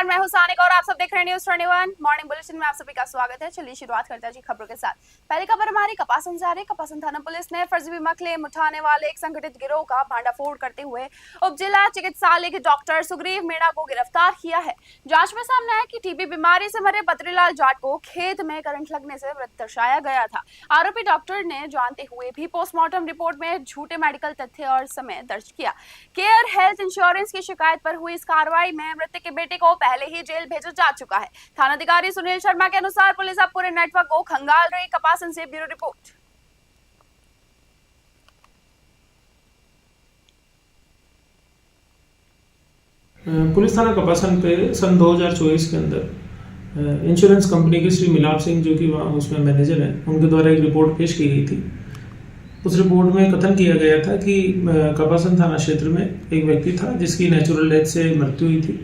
मैं हूं सानिका और आप सब देख रहे हैं न्यूज़ 21 मॉर्निंग बुलेटिन में आप सभी का स्वागत है। चलिए शुरुआत करते हैं जी खबरों के साथ। पहली खबर हमारी कपासन से आ रही। कपासन थाना पुलिस ने फर्जी बीमा क्लेम उठाने वाले एक संगठित गिरोह का भांडाफोड़ करते हुए उप जिला चिकित्सालय के डॉक्टर सुग्रीव मीणा को गिरफ्तार किया है। जांच में सामने आया कि टीबी बीमारी से मरे बद्रीलाल जाट को खेत में करंट लगने से मृत दर्शाया गया था। आरोपी डॉक्टर ने जानते हुए भी पोस्टमार्टम रिपोर्ट में झूठे मेडिकल तथ्य और समय दर्ज किया। केयर हेल्थ इंश्योरेंस की शिकायत पर हुई इस कार्रवाई में मृतक के बेटे को पहले ही जेल भेजा जा चुका है। थानाधिकारी सुनील शर्मा के अनुसार पुलिस अब पूरे नेटवर्क को खंगाल रही। कपासन से ब्यूरो रिपोर्ट। पुलिस थाना कपासन पे सन 2024 के अंदर इंश्योरेंस कंपनी के श्री मिलाप सिंह जो कि वहाँ उसमें मैनेजर हैं, उनके द्वारा एक रिपोर्ट पेश की गई थी। उस रिपोर्ट में कथन किया गया था कि कपासन थाना क्षेत्र में एक व्यक्ति था जिसकी नेचुरल डेथ से मृत्यु हुई थी,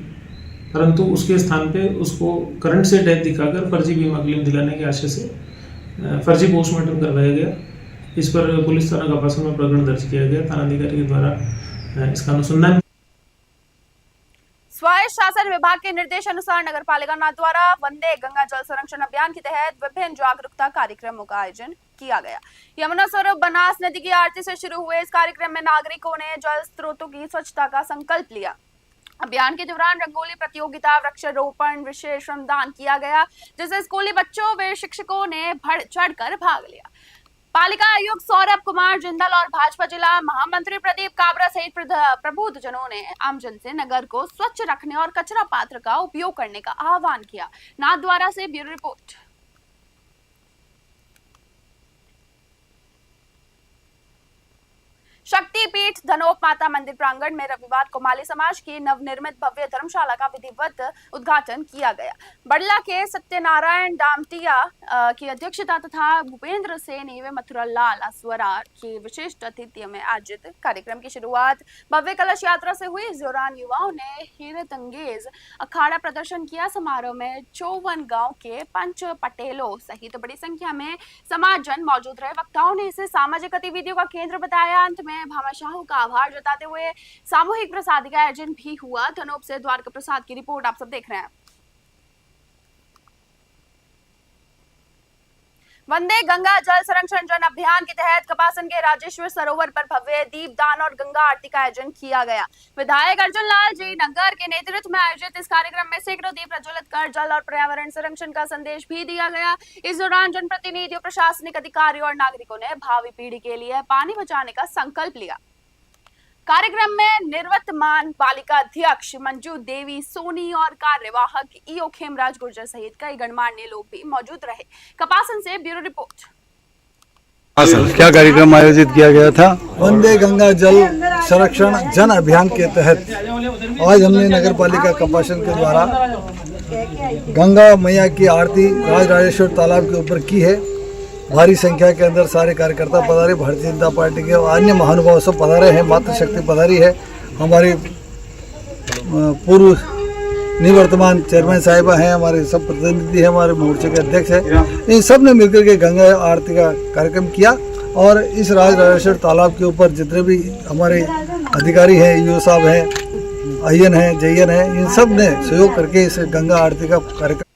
परंतु उसके स्थान पे उसको करंट से डेथ दिखाकर फर्जी बीमा क्लेम दिलाने के आशय से फर्जी पोस्टमार्टम करवाया गया। इस पर पुलिस थाना कपासन में प्रकरण दर्ज किया गया। थानाधिकारी के द्वारा इसका अनुसंधान। स्वायत्त शासन विभाग के निर्देश अनुसार नगर पालिका द्वारा वंदे गंगा जल संरक्षण अभियान के तहत विभिन्न जागरूकता कार्यक्रमों का आयोजन किया गया। यमुना स्वरूप बनास नदी की आरती से शुरू हुए इस कार्यक्रम में नागरिकों ने जल स्रोतों की स्वच्छता का संकल्प लिया। अभियान के दौरान रंगोली प्रतियोगिता, वृक्षारोपण, विशेष श्रमदान किया गया, जिससे स्कूली बच्चों व शिक्षकों ने बढ़ चढ़कर भाग लिया। पालिका आयुक्त सौरभ कुमार जिंदल और भाजपा जिला महामंत्री प्रदीप काबरा सहित प्रबुद्धजनों ने आमजन से नगर को स्वच्छ रखने और कचरा पात्र का उपयोग करने का आह्वान किया। नाथद्वारा से ब्यूरो रिपोर्ट। शक्तिपीठ धनोप माता मंदिर प्रांगण में रविवार को माली समाज की नवनिर्मित भव्य धर्मशाला का विधिवत उद्घाटन किया गया। बड़ला के सत्यनारायण डामटिया की अध्यक्षता तथा भूपेंद्र सेनी व मथुरा लाल असवरार की विशिष्ट अतिथि में आयोजित कार्यक्रम की शुरुआत भव्य कलश यात्रा से हुई। इस दौरान युवाओं ने हैरतअंगेज अखाड़ा प्रदर्शन किया। समारोह में 54 गांव के पंच पटेलों सहित बड़ी संख्या में समाजजन मौजूद रहे। वक्ताओं ने इसे सामाजिक गतिविधियों का केंद्र बताया। अंत में भामाशाहों का आभार जताते हुए सामूहिक प्रसाद का आयोजन भी हुआ। धनोप से द्वारका प्रसाद की रिपोर्ट आप सब देख रहे हैं। वंदे गंगा जल संरक्षण जन अभियान के तहत कपासन के राजेश्वर सरोवर पर भव्य दीपदान और गंगा आरती का आयोजन किया गया। विधायक अर्जुन लाल जी नगर के नेतृत्व में आयोजित इस कार्यक्रम में सैकड़ों दीप प्रज्वलित कर जल और पर्यावरण संरक्षण का संदेश भी दिया गया। इस दौरान जनप्रतिनिधियों, प्रशासनिक अधिकारियों और नागरिकों ने भावी पीढ़ी के लिए पानी बचाने का संकल्प लिया। कार्यक्रम में निवर्तमान पालिका अध्यक्ष मंजू देवी सोनी और कार्यवाहक ईओ खेमराज गुर्जर सहित कई गणमान्य लोग भी मौजूद रहे। कपासन से ब्यूरो रिपोर्ट। क्या कार्यक्रम आयोजित किया गया था? वंदे गंगा जल संरक्षण जन अभियान के तहत आज हमने नगर पालिका कपासन के द्वारा गंगा मैया की आरती राजराजेश्वर तालाब के ऊपर की है। भारी संख्या के अंदर सारे कार्यकर्ता पधारे, भारतीय जनता पार्टी के और अन्य महानुभाव सब पधारे हैं। मातृशक्ति पधारी है, हमारी पूर्व निवर्तमान चेयरमैन साहिबा हैं, हमारे सब प्रतिनिधि हैं, हमारे मोर्चे के अध्यक्ष हैं। इन सब ने मिलकर के गंगा आरती का कार्यक्रम किया और इस राजराजेश्वर तालाब के ऊपर जितने भी हमारे अधिकारी हैं, ईओ साहब हैं, आईएन हैं, जेईएन हैं, इन सब ने सहयोग करके इस गंगा आरती का कार्यक्रम।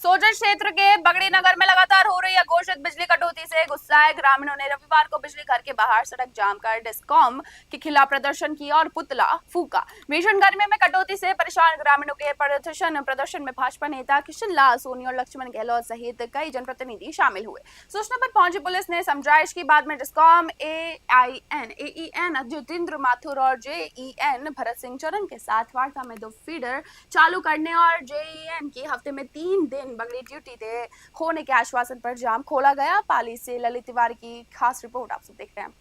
सोजत क्षेत्र के बगड़ी नगर में लगातार हो रही अघोषित बिजली कटौती से गुस्साए ग्रामीणों ने रविवार को बिजली घर के बाहर सड़क जाम कर डिस्कॉम के खिलाफ प्रदर्शन किया और पुतला फूका। भीषण गर्मी में कटौती से परेशान ग्रामीणों के प्रदर्शन में भाजपा नेता किशन लाल सोनी और लक्ष्मण गहलोत सहित कई जनप्रतिनिधि शामिल हुए। सूचना पर पहुंची पुलिस ने समझाइश की। बाद में डिस्कॉम एईएन ज्योतिंद्र माथुर और जेईएन भरत सिंह चरण के साथ वार्ता में 2 फीडर चालू करने और जेईएन की हफ्ते में 3 दिन बगड़ी ड्यूटी दे होने के आश्वासन पर जाम खोला गया। पाली से ललित तिवारी की खास रिपोर्ट आप सब देख रहे हैं।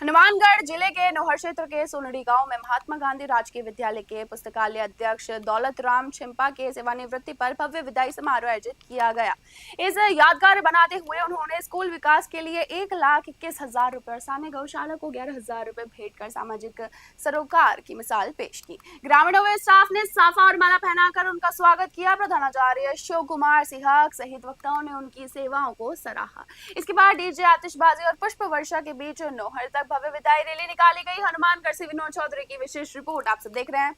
हनुमानगढ़ जिले के नौहर क्षेत्र के सोनड़ी गांव में महात्मा गांधी राजकीय विद्यालय के पुस्तकालय अध्यक्ष दौलत राम छिंपा के सेवानिवृत्ति पर भव्य विदाई समारोह आयोजित किया गया। इस यादगार बनाते हुए उन्होंने स्कूल विकास के लिए 1,21,000 रुपए और सामने गौशाला को 11,000 रुपए भेंट कर सामाजिक सरोकार की मिसाल पेश की। ग्रामीणों व स्टाफ ने साफा और माला पहनाकर उनका स्वागत किया। प्रधानाचार्य अशोक कुमार सिहाग सहित वक्ताओं ने उनकी सेवाओं को सराहा। इसके बाद डीजे, आतिशबाजी और पुष्प वर्षा के बीच नौहर तक भव्य विदाई रैली निकाली गई। हनुमानगढ़ से विनोद चौधरी की विशेष रिपोर्ट आप सब देख रहे हैं।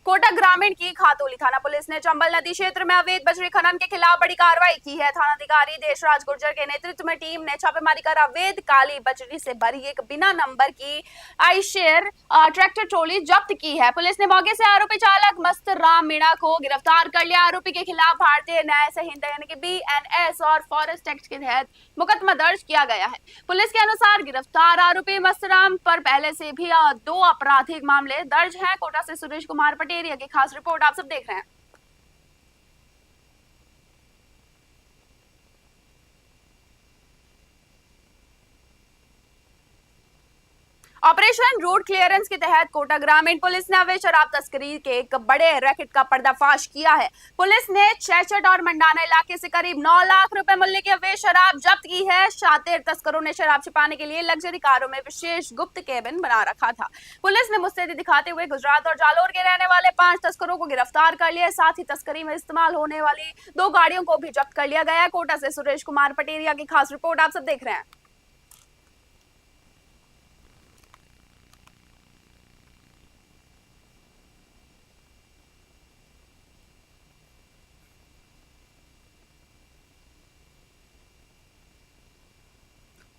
कोटा ग्रामीण की खातोली थाना पुलिस ने चंबल नदी क्षेत्र में अवैध बजरी खनन के खिलाफ बड़ी कार्रवाई की है। थानाधिकारी देशराज गुर्जर के नेतृत्व में टीम ने छापेमारी कर अवैध काली बजरी से भरी एक बिना नंबर की आईशेयर ट्रैक्टर ट्रॉली जब्त की है। पुलिस ने मौके से आरोपी चालक मस्त राम मीणा को गिरफ्तार कर लिया। आरोपी के खिलाफ भारतीय न्याय संहिता यानी कि BNS और फॉरेस्ट एक्ट के तहत मुकदमा दर्ज किया गया है। पुलिस के अनुसार गिरफ्तार आरोपी मस्तराम पर पहले से भी 2 आपराधिक मामले दर्ज हैं। कोटा से सुरेश कुमार पटेल की खास रिपोर्ट आप सब देख रहे हैं। ऑपरेशन रोड क्लियरेंस के तहत कोटा ग्रामीण पुलिस ने अवैध शराब तस्करी के एक बड़े रैकेट का पर्दाफाश किया है। पुलिस ने चैचट और मंडाना इलाके से करीब 9 लाख रुपए मूल्य की अवैध शराब जब्त की है। शातिर तस्करों ने शराब छिपाने के लिए लग्जरी कारों में विशेष गुप्त केबिन बना रखा था। पुलिस ने मुस्तैदी दिखाते हुए गुजरात और जालोर के रहने वाले 5 तस्करों को गिरफ्तार कर लिया। साथ ही तस्करी में इस्तेमाल होने वाली 2 गाड़ियों को भी जब्त कर लिया गया। कोटा से सुरेश कुमार पटेरिया की खास रिपोर्ट आप सब देख रहे हैं।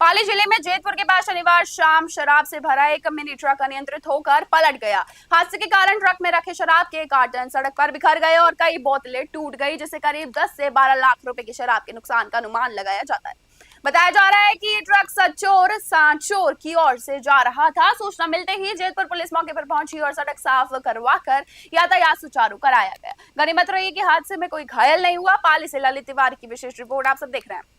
पाली जिले में जेतपुर के पास शनिवार शाम शराब से भरा एक मिनी ट्रक अनियंत्रित होकर पलट गया। हादसे के कारण ट्रक में रखे शराब के कार्टन सड़क पर बिखर गए और कई बोतलें टूट गई, जिससे करीब 10 से 12 लाख रुपए की शराब के नुकसान का अनुमान लगाया जाता है। बताया जा रहा है कि ये ट्रक सचोर सांचोर की ओर से जा रहा था। सूचना मिलते ही जेतपुर पुलिस मौके पर पहुंची और सड़क साफ करवाकर यातायात सुचारू कराया गया। गनीमत रही कि हादसे में कोई घायल नहीं हुआ। पाली से ललित तिवारी की विशेष रिपोर्ट आप सब देख रहे हैं।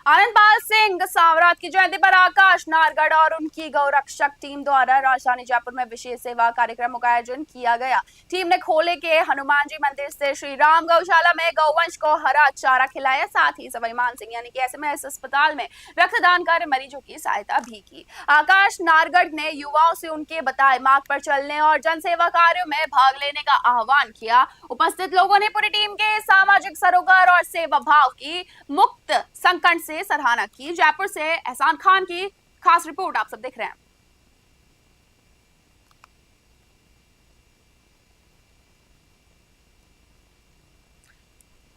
आनंदपाल सिंह सांवरात की जयंती पर आकाश नारगढ़ और उनकी गौरक्षक टीम द्वारा राजधानी जयपुर में विशेष सेवा कार्यक्रमों का आयोजन किया गया। टीम ने खोले के हनुमान जी मंदिर से श्री राम गौशाला में गौवंश को हरा चारा खिलाया। साथ ही सवाई मान सिंह यानी कि SMS अस्पताल में रक्तदान कर मरीजों की सहायता भी की। आकाश नारगढ़ ने युवाओं से उनके बताए मार्ग पर चलने और जनसेवा कार्यों में भाग लेने का आह्वान किया। उपस्थित लोगों ने पूरी टीम के सामाजिक सरोकार और सेवा भाव की मुक्त संकट से सराहना की। जयपुर से एहसान खान की खास रिपोर्ट आप सब देख रहे हैं।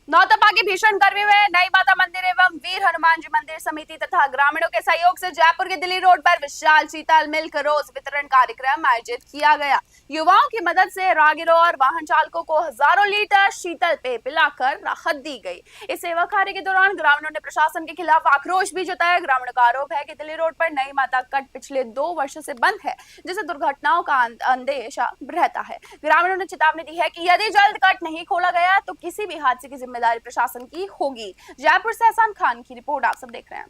नौतपा की भीषण गर्मी में नई माता मंदिर एवं वीर हनुमान जी मंदिर समिति तथा ग्रामीणों के सहयोग से जयपुर के दिल्ली रोड पर विशाल शीतल मिल्क रोज वितरण कार्यक्रम आयोजित किया गया। युवाओं की मदद से राहगीरों और वाहन चालकों को हजारों लीटर शीतल पेय पिलाकर राहत दी गई। इस सेवा कार्य के दौरान ग्रामीणों ने प्रशासन के खिलाफ आक्रोश भी जताया। ग्रामीणों का आरोप है कि दिल्ली रोड पर नई माता कट पिछले 2 वर्षों से बंद है, जिससे दुर्घटनाओं का अंदेशा रहता है। ग्रामीणों ने चेतावनी दी है कि यदि जल्द कट नहीं खोला गया तो किसी भी हादसे की जिम्मेदारी प्रशासन की होगी। जयपुर से एहसान खान की रिपोर्ट आप सब देख रहे हैं।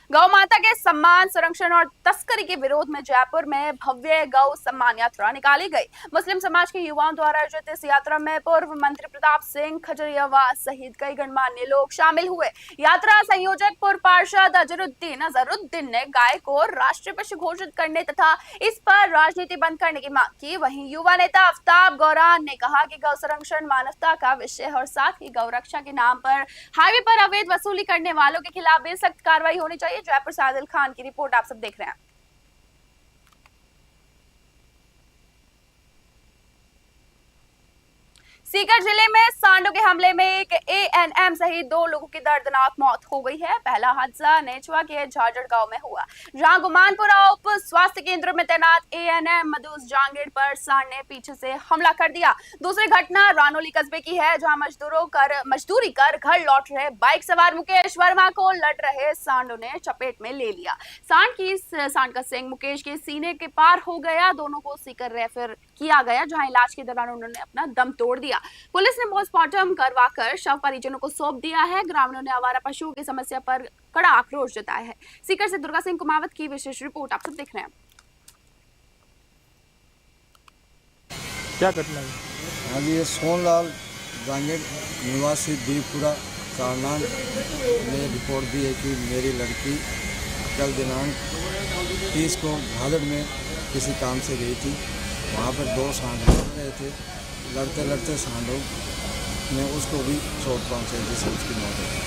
गौ माता के सम्मान, संरक्षण और तस्करी के विरोध में जयपुर में भव्य गौ सम्मान यात्रा निकाली गई। मुस्लिम समाज के युवाओं द्वारा आयोजित इस यात्रा में पूर्व मंत्री प्रताप सिंह खजरियावास सहित कई गणमान्य लोग शामिल हुए। यात्रा संयोजक पूर्व पार्षद अजरुद्दीन ने गाय को राष्ट्रीय पशु घोषित करने तथा इस पर राजनीति बंद करने की मांग की। वहीं युवा नेता आफ्ताब गौरान ने कहा कि गौ संरक्षण मानवता का विषय है और साथ ही गौ रक्षा के नाम पर हाईवे पर अवैध वसूली करने वालों के खिलाफ भी सख्त कार्रवाई होनी चाहिए। जयपुर से आदिल खान की रिपोर्ट आप सब देख रहे हैं। सीकर जिले में सांडों के हमले में एक ANM सहित 2 लोगों की दर्दनाक मौत हो गई है। पहला हादसा नेचवा के झाझड़ गांव में हुआ, जहां गुमानपुरा उप स्वास्थ्य केंद्र में तैनात ANM मधुस जांगीर पर सांड ने पीछे से हमला कर दिया। दूसरी घटना रानोली कस्बे की है, जहां मजदूरी कर घर लौट रहे बाइक सवार मुकेश वर्मा को लड़ रहे सांडों ने चपेट में ले लिया। सांड का सिंग मुकेश के सीने के पार हो गया। दोनों को सीकर रेफर किया गया, जहां इलाज के दौरान उन्होंने अपना दम तोड़ दिया। पुलिस ने पोस्टमार्टम करवाकर शव परिजनों को सौंप दिया है। ग्रामीणों ने आवारा पशुओं की समस्या पर कड़ा आक्रोश जताया है। सीकर से दुर्गा सिंह कुमावत की विशेष रिपोर्ट आप सब देख रहे हैं। क्या घटना है? हाँ जी, ये सोनलाल गांगेड़ निवासी दीपुरा सारनाथ ने रिपोर्ट दी है कि मेरी लड़की कल दिनांक 30 को भादड़ में किसी काम से गई थी। वहाँ पर 2 सांड लड़ रहे थे। लड़ते लड़ते सांडों ने उसको भी चोट पहुँचाई जिससे उसकी मौत हो गई।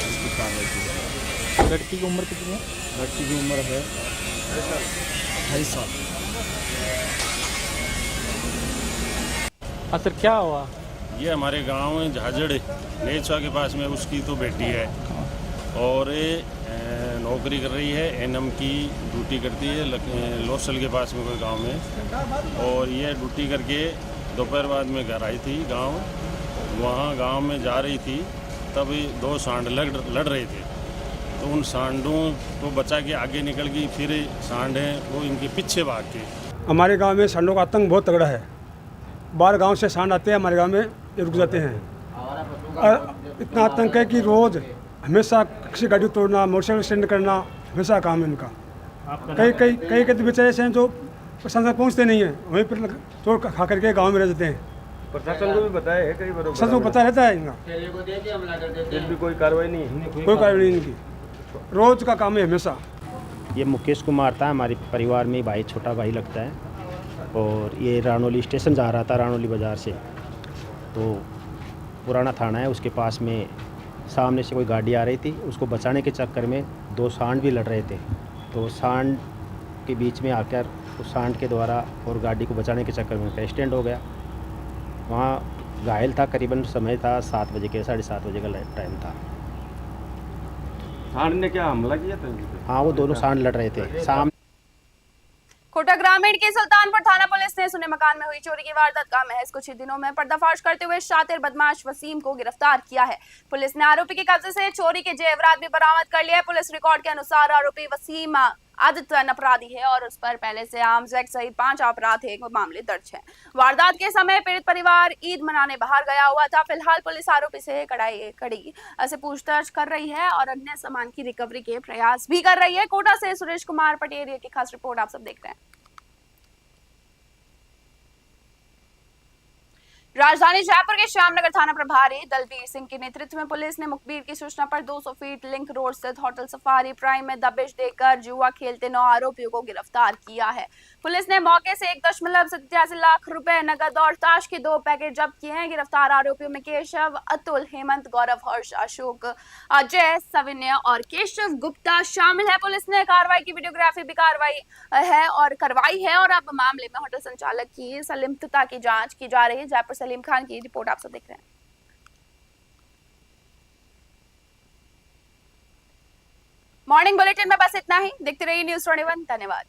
इसकी कार्रवाई की जाए। लड़की की उम्र कितनी है? लड़की की उम्र है 28 साल। हाँ सर, क्या हुआ? ये हमारे गांव में झाझड़ नेचवा के पास में उसकी तो बेटी है और ये नौकरी कर रही है। एनएम की ड्यूटी करती है लोसल के पास में कोई गांव में। और ये ड्यूटी करके दोपहर बाद में घर आई थी गांव। वहाँ गांव में जा रही थी तब 2 सांड लड़ रहे थे। तो उन सांडों को बचा के आगे निकल गई। फिर सांड हैं वो इनके पीछे भाग के। हमारे गांव में सांडों का आतंक बहुत तगड़ा है। बाहर गांव से सांड आते हैं, हमारे गांव में ये रुक जाते हैं। और इतना आतंक है कि रोज़ हमेशा किसी गाड़ी तोड़ना, मोटरसाइकिल एक्सीडेंट करना हमेशा काम है इनका। कई तो बेचारे ऐसे हैं जो प्रशासन पहुँचते नहीं हैं, वहीं पर तोड़ खा करके गाँव में रह जाते हैं। प्रशासन को भी बताया है कई बार? प्रशासन को पता रहता है इनका, फिर भी कोई कार्रवाई नहीं। कोई कार्रवाई नहीं इनकी। रोज़ का काम है हमेशा। ये मुकेश कुमार था, हमारे परिवार में भाई, छोटा भाई लगता है। और ये रानोली स्टेशन जा रहा था, रानोली बाज़ार से। तो पुराना थाना है, उसके पास में सामने से कोई गाड़ी आ रही थी। उसको बचाने के चक्कर में 2 सांड भी लड़ रहे थे। तो सांड के बीच में आकर उस सांड के द्वारा और गाड़ी को बचाने के चक्कर में उनका एक्सीडेंट हो गया। वहाँ घायल था, करीबन समय था 7 बजे के, 7:30 बजे का टाइम था। सांड ने क्या हमला किया था? हाँ, वो दोनों सांड लड़ रहे थे सामने। कोटा ग्रामीण के सुल्तानपुर थाना पुलिस ने सुने मकान में हुई चोरी की वारदात का महज कुछ ही दिनों में पर्दाफाश करते हुए शातिर बदमाश वसीम को गिरफ्तार किया है। पुलिस ने आरोपी के कब्जे से चोरी के जेवरात भी बरामद कर लिया है। पुलिस रिकॉर्ड के अनुसार आरोपी वसीम आदतन अपराधी है और उस पर पहले से आर्म्स एक्ट सहित 5 आपराधिक मामले दर्ज हैं। वारदात के समय पीड़ित परिवार ईद मनाने बाहर गया हुआ था। फिलहाल पुलिस आरोपी से कड़ी से पूछताछ कर रही है और अन्य सामान की रिकवरी के प्रयास भी कर रही है। कोटा से सुरेश कुमार पटेरिया की खास रिपोर्ट आप सब देख रहे हैं। राजधानी जयपुर के श्यामनगर थाना प्रभारी दलबीर सिंह के नेतृत्व में पुलिस ने मुखबिर की सूचना पर 200 फीट लिंक रोड स्थित होटल सफारी प्राइम में दबिश देकर जुआ खेलते 9 आरोपियों को गिरफ्तार किया है। पुलिस ने मौके से 1.87 लाख रुपए नकद और ताश के 2 पैकेट जब्त किए हैं। गिरफ्तार आरोपियों में केशव, अतुल, हेमंत, गौरव, हर्ष, अशोक, अजय, सविन्य और केशव गुप्ता शामिल है। पुलिस ने कार्रवाई की वीडियोग्राफी भी करवाई है और अब मामले में होटल संचालक की संलिप्तता की जांच की जा रही है। जयपुर सलीम खान की रिपोर्ट आप सब देख रहे हैं। मॉर्निंग बुलेटिन में बस इतना ही। देखते रहिए न्यूज़ 21। धन्यवाद।